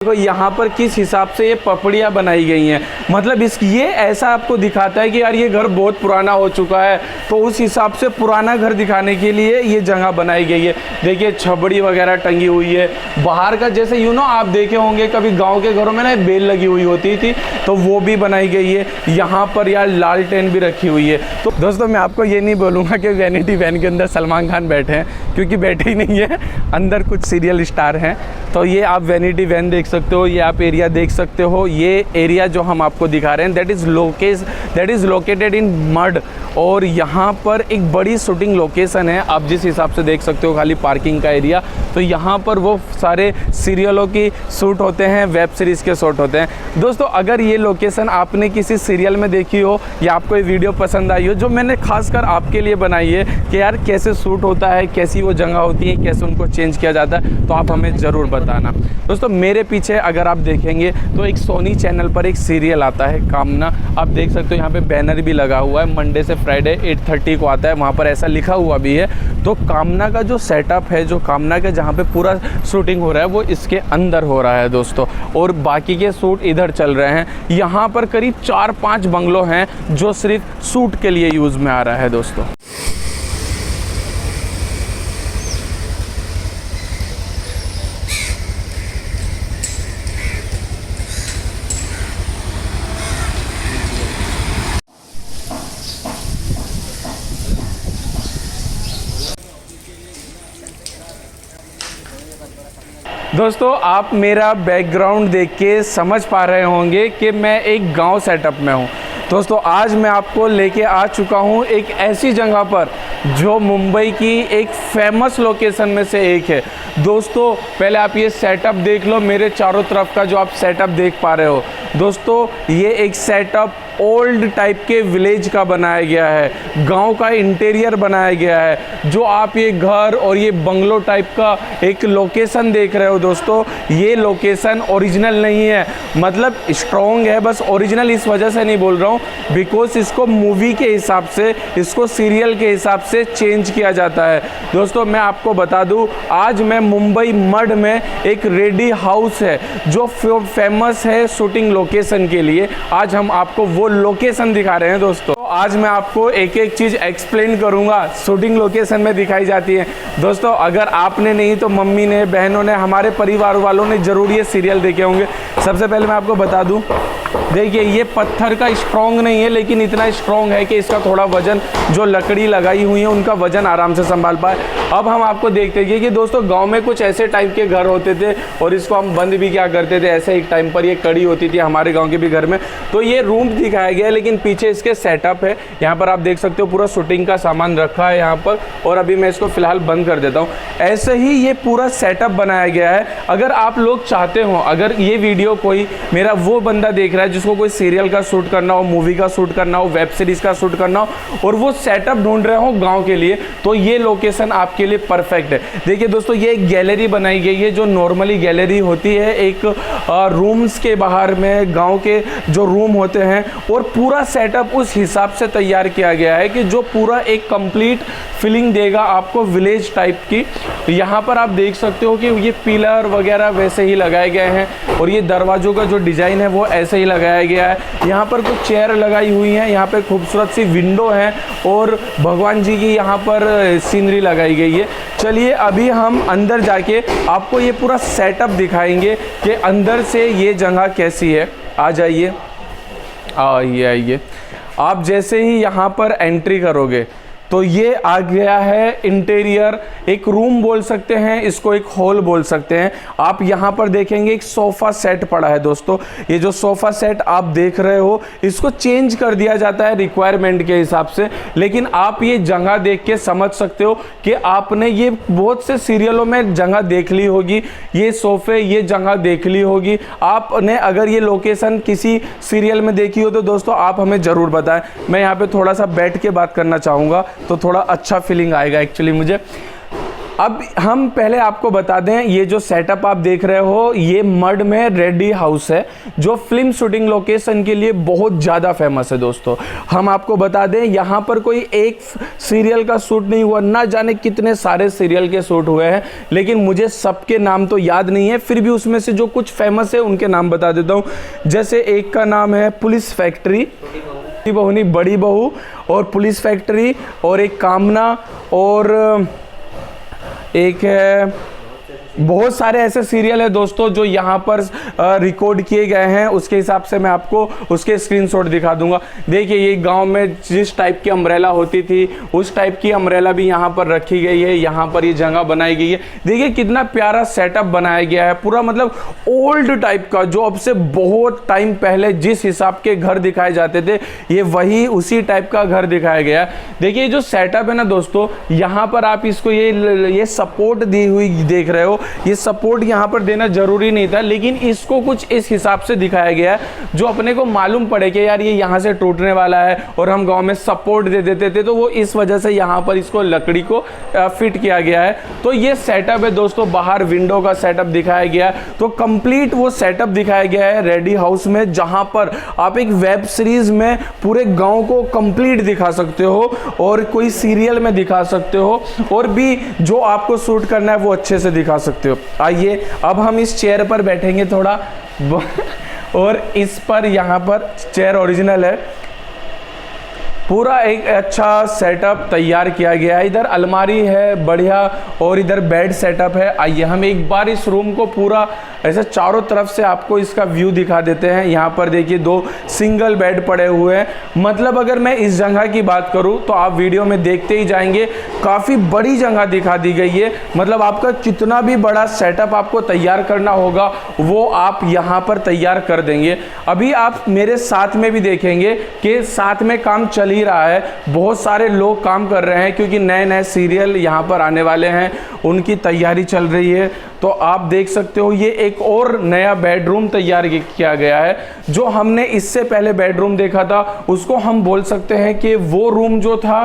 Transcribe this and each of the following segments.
देखो यहाँ पर किस हिसाब से ये पपड़ियाँ बनाई गई हैं, मतलब ये ऐसा आपको दिखाता है कि यार ये घर बहुत पुराना हो चुका है, तो उस हिसाब से पुराना घर दिखाने के लिए ये जगह बनाई गई है। देखिए छबड़ी वगैरह टंगी हुई है बाहर का, जैसे आप देखे होंगे कभी गांव के घरों में ना बेल लगी हुई होती थी, तो वो भी बनाई गई है। यहाँ पर यार लालटेन भी रखी हुई है। तो दोस्तों मैं आपको ये नहीं बोलूँगा कि वैनिटी वैन के अंदर सलमान खान बैठे हैं, क्योंकि बैठे ही नहीं है, अंदर कुछ सीरियल स्टार हैं। तो ये आप वैनिटी वैन देख सकते हो, ये आप एरिया देख सकते हो। ये एरिया जो हम आपको दिखा रहे हैं that is located in mud, और यहाँ पर एक बड़ी शूटिंग लोकेशन है। आप जिस हिसाब से देख सकते हो खाली पार्किंग का एरिया, तो यहाँ पर वो सारे सीरियलों की शूट होते हैं, वेब सीरीज़ के शूट होते हैं। दोस्तों अगर ये लोकेशन आपने किसी सीरियल में देखी हो या आपको ये वीडियो पसंद आई हो, जो मैंने खासकर आपके लिए बनाई है कि यार कैसे शूट होता है, कैसी वो जगह होती है, कैसे उनको चेंज किया जाता है, तो आप हमें ज़रूर बताना। दोस्तों मेरे पीछे अगर आप देखेंगे तो एक सोनी चैनल पर एक सीरियल आता है कामना, आप देख सकते हो यहाँ पे बैनर भी लगा हुआ है, मंडे से फ्राइडे 8:30 को आता है, वहाँ पर ऐसा लिखा हुआ भी है। तो कामना का जो सेटअप है, जो कामना के जहाँ पे पूरा शूटिंग हो रहा है वो इसके अंदर हो रहा है दोस्तों, और बाकी के शूट इधर चल रहे हैं। यहाँ पर करीब 4-5 बंगलो हैं जो सिर्फ शूट के लिए यूज़ में आ रहा है दोस्तों। दोस्तों आप मेरा बैकग्राउंड देख के समझ पा रहे होंगे कि मैं एक गांव सेटअप में हूं। दोस्तों आज मैं आपको लेके आ चुका हूं एक ऐसी जगह पर जो मुंबई की एक फेमस लोकेशन में से एक है। दोस्तों पहले आप ये सेटअप देख लो, मेरे चारों तरफ का जो आप सेटअप देख पा रहे हो दोस्तों, ये एक सेटअप ओल्ड टाइप के विलेज का बनाया गया है, गांव का इंटीरियर बनाया गया है। जो आप ये घर और ये बंगलो टाइप का एक लोकेशन देख रहे हो दोस्तों, ये लोकेशन ओरिजिनल नहीं है, मतलब स्ट्रॉन्ग है, बस ओरिजिनल इस वजह से नहीं बोल रहा हूँ बिकॉज इसको मूवी के हिसाब से, इसको सीरियल के हिसाब से चेंज किया जाता है। दोस्तों मैं आपको बता दूँ, आज मैं मुंबई मड में एक रेडी हाउस है जो फेमस है शूटिंग लोकेशन के लिए, आज हम आपको वो लोकेशन दिखा रहे हैं दोस्तों। आज मैं आपको एक एक चीज़ एक्सप्लेन करूंगा शूटिंग लोकेशन में दिखाई जाती है। दोस्तों अगर आपने नहीं तो मम्मी ने, बहनों ने, हमारे परिवार वालों ने ज़रूर ये सीरियल देखे होंगे। सबसे पहले मैं आपको बता दूं, देखिए ये पत्थर का स्ट्रॉन्ग नहीं है, लेकिन इतना स्ट्रॉन्ग है कि इसका थोड़ा वजन, जो लकड़ी लगाई हुई है उनका वजन आराम से संभाल पाए। अब हम आपको देखते हैं कि दोस्तों गांव में कुछ ऐसे टाइप के घर होते थे और इसको हम बंद भी क्या करते थे, ऐसे एक टाइम पर ये कड़ी होती थी हमारे गाँव के भी घर में। तो ये रूम दिखाया गया है, लेकिन पीछे इसके सेटअप है। यहाँ पर आप देख सकते हो पूरा शूटिंग का सामान रखा है यहाँ पर, और अभी मैं इसको फिलहाल बंद कर देता हूँ। ऐसे ही ये पूरा सेटअप बनाया गया है। अगर आप लोग चाहते हो, अगर ये वीडियो कोई मेरा वो बंदा देख रहा है जिसको कोई सीरियल का शूट करना हो, मूवी का शूट करना हो, वेब सीरीज का शूट करना हो, और वो सेटअप ढूंढ रहे हो गांव के लिए, तो ये लोकेशन आपके लिए परफेक्ट है। देखिए दोस्तों ये एक गैलरी बनाई गई है, जो नॉर्मली गैलरी होती है एक रूम्स के बाहर में, गांव के जो रूम होते हैं, और पूरा सेटअप उस हिसाब से तैयार किया गया है कि जो पूरा एक कंप्लीट फीलिंग देगा आपको विलेज टाइप की। यहाँ पर आप देख सकते हो कि ये पिलर वगैरह वैसे ही लगाए गए हैं, और ये दरवाजों का जो डिज़ाइन है वो ऐसे ही लगाया गया है। यहाँ पर कुछ चेयर लगाई हुई हैं, यहाँ पे खूबसूरत सी विंडो है, और भगवान जी की यहाँ पर सीनरी लगाई गई है। चलिए अभी हम अंदर जाके आपको ये पूरा सेटअप दिखाएंगे कि अंदर से ये जगह कैसी है। आ जाइए, आइए। आप जैसे ही यहाँ पर एंट्री करोगे तो ये आ गया है इंटीरियर, एक रूम बोल सकते हैं इसको, एक हॉल बोल सकते हैं। आप यहाँ पर देखेंगे एक सोफ़ा सेट पड़ा है दोस्तों। ये जो सोफ़ा सेट आप देख रहे हो, इसको चेंज कर दिया जाता है रिक्वायरमेंट के हिसाब से, लेकिन आप ये जगह देख के समझ सकते हो कि आपने ये बहुत से सीरियलों में जगह देख ली होगी, ये सोफ़े, ये जगह देख ली होगी आपने। अगर ये लोकेशन किसी सीरियल में देखी हो तो दोस्तों आप हमें ज़रूर बताएं। मैं यहाँ पर थोड़ा सा बैठ के बात करना चाहूँगा तो थोड़ा अच्छा फीलिंग आएगा एक्चुअली मुझे। अब हम पहले आपको बता दें, ये जो सेटअप आप देख रहे हो ये मड में रेडी हाउस है, जो फिल्म शूटिंग लोकेशन के लिए बहुत ज़्यादा फेमस है दोस्तों। हम आपको बता दें यहाँ पर कोई एक सीरियल का शूट नहीं हुआ, ना जाने कितने सारे सीरियल के शूट हुए हैं, लेकिन मुझे सबके नाम तो याद नहीं है, फिर भी उसमें से जो कुछ फेमस है उनके नाम बता देता हूँ। जैसे एक का नाम है पुलिस फैक्ट्री, बहुनी बड़ी बहू, और पुलिस फैक्ट्री, और एक कामना, और एक है, बहुत सारे ऐसे सीरियल है दोस्तों जो यहाँ पर रिकॉर्ड किए गए हैं। उसके हिसाब से मैं आपको उसके स्क्रीनशॉट दिखा दूंगा। देखिए ये गांव में जिस टाइप की अम्ब्रेला होती थी उस टाइप की अम्ब्रेला भी यहाँ पर रखी गई है, यहाँ पर ये जगह बनाई गई है। देखिए कितना प्यारा सेटअप बनाया गया है, पूरा मतलब ओल्ड टाइप का, जो अब से बहुत टाइम पहले जिस हिसाब के घर दिखाए जाते थे ये वही उसी टाइप का घर दिखाया गया है। देखिए जो सेटअप है ना दोस्तों, यहाँ पर आप इसको ये सपोर्ट दी हुई देख रहे हो, ये सपोर्ट यहाँ पर देना जरूरी नहीं था, लेकिन इसको कुछ इस हिसाब से दिखाया गया है जो अपने को मालूम पड़े कि यार ये यहाँ से टूटने वाला है और हम गांव में सपोर्ट दे देते थे, तो वो इस वजह से यहाँ पर इसको लकड़ी को फिट किया गया है। तो ये सेटअप है दोस्तों, बाहर विंडो का सेटअप दिखाया गया है, तो कंप्लीट वो सेटअप दिखाया गया है रेडी हाउस में, जहाँ पर आप एक वेब सीरीज में पूरे गाँव को कंप्लीट दिखा सकते हो और कोई सीरियल में दिखा सकते हो, और भी जो आपको शूट करना है वो अच्छे से दिखा सकते हो। आइए अब हम इस चेयर पर बैठेंगे थोड़ा और इस पर, यहाँ पर चेयर ओरिजिनल है, पूरा एक अच्छा सेटअप तैयार किया गया है। इधर अलमारी है बढ़िया और इधर बेड सेटअप है। आइए हम एक बार इस रूम को पूरा ऐसे चारों तरफ से आपको इसका व्यू दिखा देते हैं। यहाँ पर देखिए 2 सिंगल बेड पड़े हुए हैं। मतलब अगर मैं इस जगह की बात करूँ तो आप वीडियो में देखते ही जाएंगे, काफ़ी बड़ी जगह दिखा दी गई है। मतलब आपका कितना भी बड़ा सेटअप आपको तैयार करना होगा वो आप यहाँ पर तैयार कर देंगे। अभी आप मेरे साथ में भी देखेंगे कि साथ में काम चल रहा है, बहुत सारे लोग काम कर रहे हैं क्योंकि नए नए सीरियल यहाँ पर आने वाले हैं, उनकी तैयारी चल रही है। तो आप देख सकते हो ये एक और नया बेडरूम तैयार किया गया है। जो हमने इससे पहले बेडरूम देखा था उसको हम बोल सकते हैं कि वो रूम जो था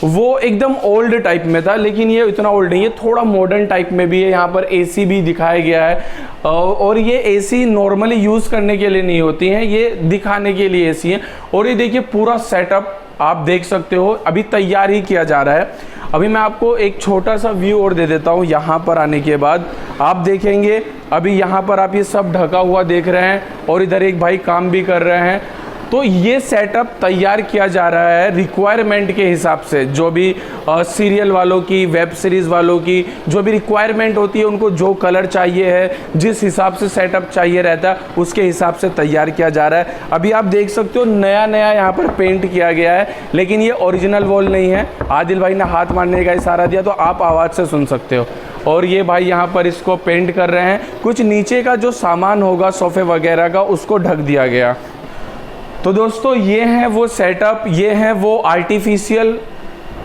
वो एकदम ओल्ड टाइप में था, लेकिन ये इतना ओल्ड नहीं है, थोड़ा मॉडर्न टाइप में भी है। यहाँ पर एसी भी दिखाया गया है और ये एसी नॉर्मली यूज़ करने के लिए नहीं होती हैं, ये दिखाने के लिए एसी है। और ये देखिए पूरा सेटअप आप देख सकते हो, अभी तैयार ही किया जा रहा है। अभी मैं आपको एक छोटा सा व्यू और दे देता हूँ। यहाँ पर आने के बाद आप देखेंगे, अभी यहाँ पर आप ये सब ढका हुआ देख रहे हैं और इधर एक भाई काम भी कर रहे हैं। तो ये सेटअप तैयार किया जा रहा है रिक्वायरमेंट के हिसाब से, जो भी सीरियल वालों की, वेब सीरीज़ वालों की जो भी रिक्वायरमेंट होती है, उनको जो कलर चाहिए है, जिस हिसाब से सेटअप चाहिए रहता है उसके हिसाब से तैयार किया जा रहा है। अभी आप देख सकते हो नया नया यहाँ पर पेंट किया गया है, लेकिन ये ओरिजिनल वॉल नहीं है। आदिल भाई ने हाथ मारने का इशारा दिया तो आप आवाज़ से सुन सकते हो। और ये भाई यहाँ पर इसको पेंट कर रहे हैं। कुछ नीचे का जो सामान होगा सोफे वगैरह का उसको ढक दिया गया। तो दोस्तों ये है वो सेटअप, ये है वो आर्टिफिशियल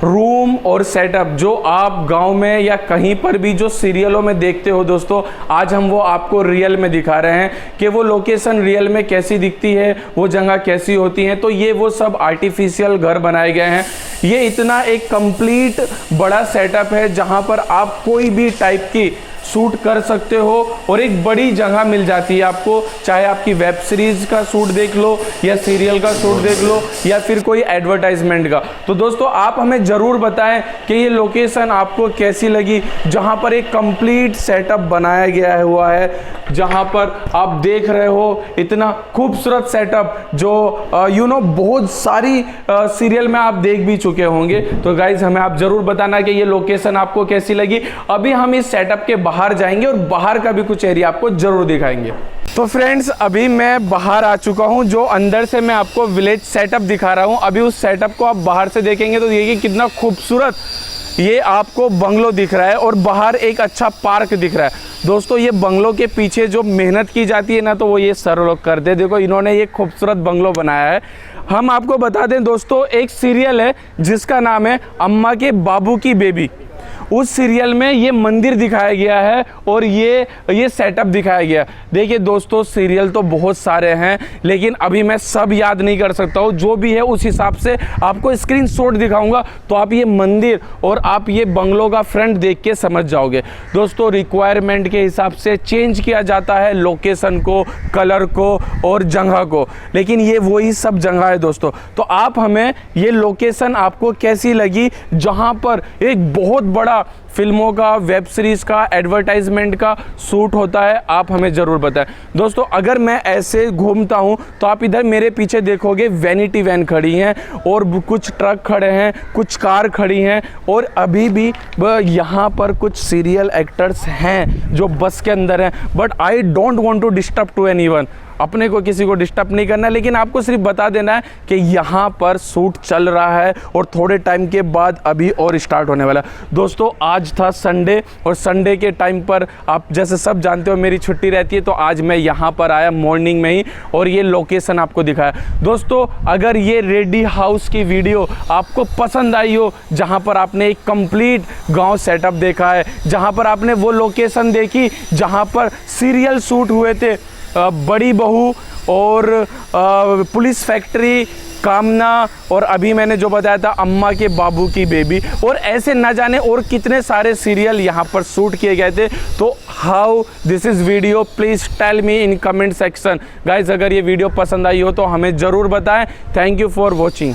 रूम और सेटअप जो आप गांव में या कहीं पर भी जो सीरियलों में देखते हो दोस्तों, आज हम वो आपको रियल में दिखा रहे हैं कि वो लोकेशन रियल में कैसी दिखती है, वो जगह कैसी होती है। तो ये वो सब आर्टिफिशियल घर बनाए गए हैं। ये इतना एक कंप्लीट बड़ा सेटअप है जहां पर आप कोई भी टाइप की शूट कर सकते हो और एक बड़ी जगह मिल जाती है आपको, चाहे आपकी वेब सीरीज का शूट देख लो या सीरियल का शूट देख लो या फिर कोई एडवर्टाइजमेंट का। तो दोस्तों आप हमें ज़रूर बताएं कि ये लोकेशन आपको कैसी लगी, जहां पर एक कंप्लीट सेटअप बनाया गया हुआ है, जहां पर आप देख रहे हो इतना खूबसूरत सेटअप जो बहुत सारी सीरियल में आप देख भी चुके होंगे। तो गाइज हमें आप ज़रूर बताना कि ये लोकेशन आपको कैसी लगी। अभी हम इस सेटअप के बाहर जाएंगे और बाहर का भी कुछ एरिया आपको जरूर दिखाएंगे। तो फ्रेंड्स अभी मैं बाहर आ चुका हूं, जो अंदर से मैं आपको विलेज सेटअप दिखा रहा हूं। अभी उस सेटअप को आप बाहर से देखेंगे तो देखिए कितना खूबसूरत ये आपको बंगलो दिख रहा है और बाहर एक अच्छा पार्क दिख रहा है। दोस्तों ये बंगलो के पीछे जो मेहनत की जाती है ना, तो वो ये सर लोग करते हैं। देखो इन्होंने ये खूबसूरत बंगलो बनाया है। हम आपको बता दें दोस्तों, एक सीरियल है जिसका नाम है अम्मा के बाबू की बेबी। उस सीरियल में ये मंदिर दिखाया गया है और ये सेटअप दिखाया गया। देखिए दोस्तों, सीरियल तो बहुत सारे हैं, लेकिन अभी मैं सब याद नहीं कर सकता हूँ। जो भी है उस हिसाब से आपको स्क्रीनशॉट दिखाऊंगा, तो आप ये मंदिर और आप ये बंगलों का फ्रंट देख के समझ जाओगे। दोस्तों, रिक्वायरमेंट के हिसाब से चेंज किया जाता है लोकेशन को, कलर को और जगह को, लेकिन ये वही सब जगह है दोस्तों। तो आप हमें ये लोकेशन आपको कैसी लगी, जहां पर एक बहुत बड़ा फिल्मों का, वेब सीरीज़ का, एडवर्टाइजमेंट का शूट होता है, आप हमें ज़रूर बताएं। दोस्तों, अगर मैं ऐसे घूमता हूं तो आप इधर मेरे पीछे देखोगे वैनिटी वैन खड़ी हैं और कुछ ट्रक खड़े हैं, कुछ कार खड़ी हैं, और अभी भी यहाँ पर कुछ सीरियल एक्टर्स हैं जो बस के अंदर हैं। But I don't want to disturb to anyone, अपने को किसी को डिस्टर्ब नहीं करना है, लेकिन आपको सिर्फ बता देना है कि यहाँ पर शूट चल रहा है और थोड़े टाइम के बाद अभी और स्टार्ट होने वाला है। दोस्तों, आज था संडे और संडे के टाइम पर आप जैसे सब जानते हो मेरी छुट्टी रहती है, तो आज मैं यहाँ पर आया मॉर्निंग में ही और ये लोकेशन आपको दिखाया। दोस्तों, अगर ये रेडी हाउस की वीडियो आपको पसंद आई हो, जहाँ पर आपने एक कंप्लीट गाँव सेटअप देखा है, जहाँ पर आपने वो लोकेशन देखी जहाँ पर सीरियल शूट हुए थे, बड़ी बहू और पुलिस फैक्ट्री, कामना, और अभी मैंने जो बताया था अम्मा के बाबू की बेबी, और ऐसे न जाने और कितने सारे सीरियल यहाँ पर शूट किए गए थे। तो how this is video, please tell me in comment section. Guys, अगर ये वीडियो पसंद आई हो तो हमें ज़रूर बताएं। Thank you for watching.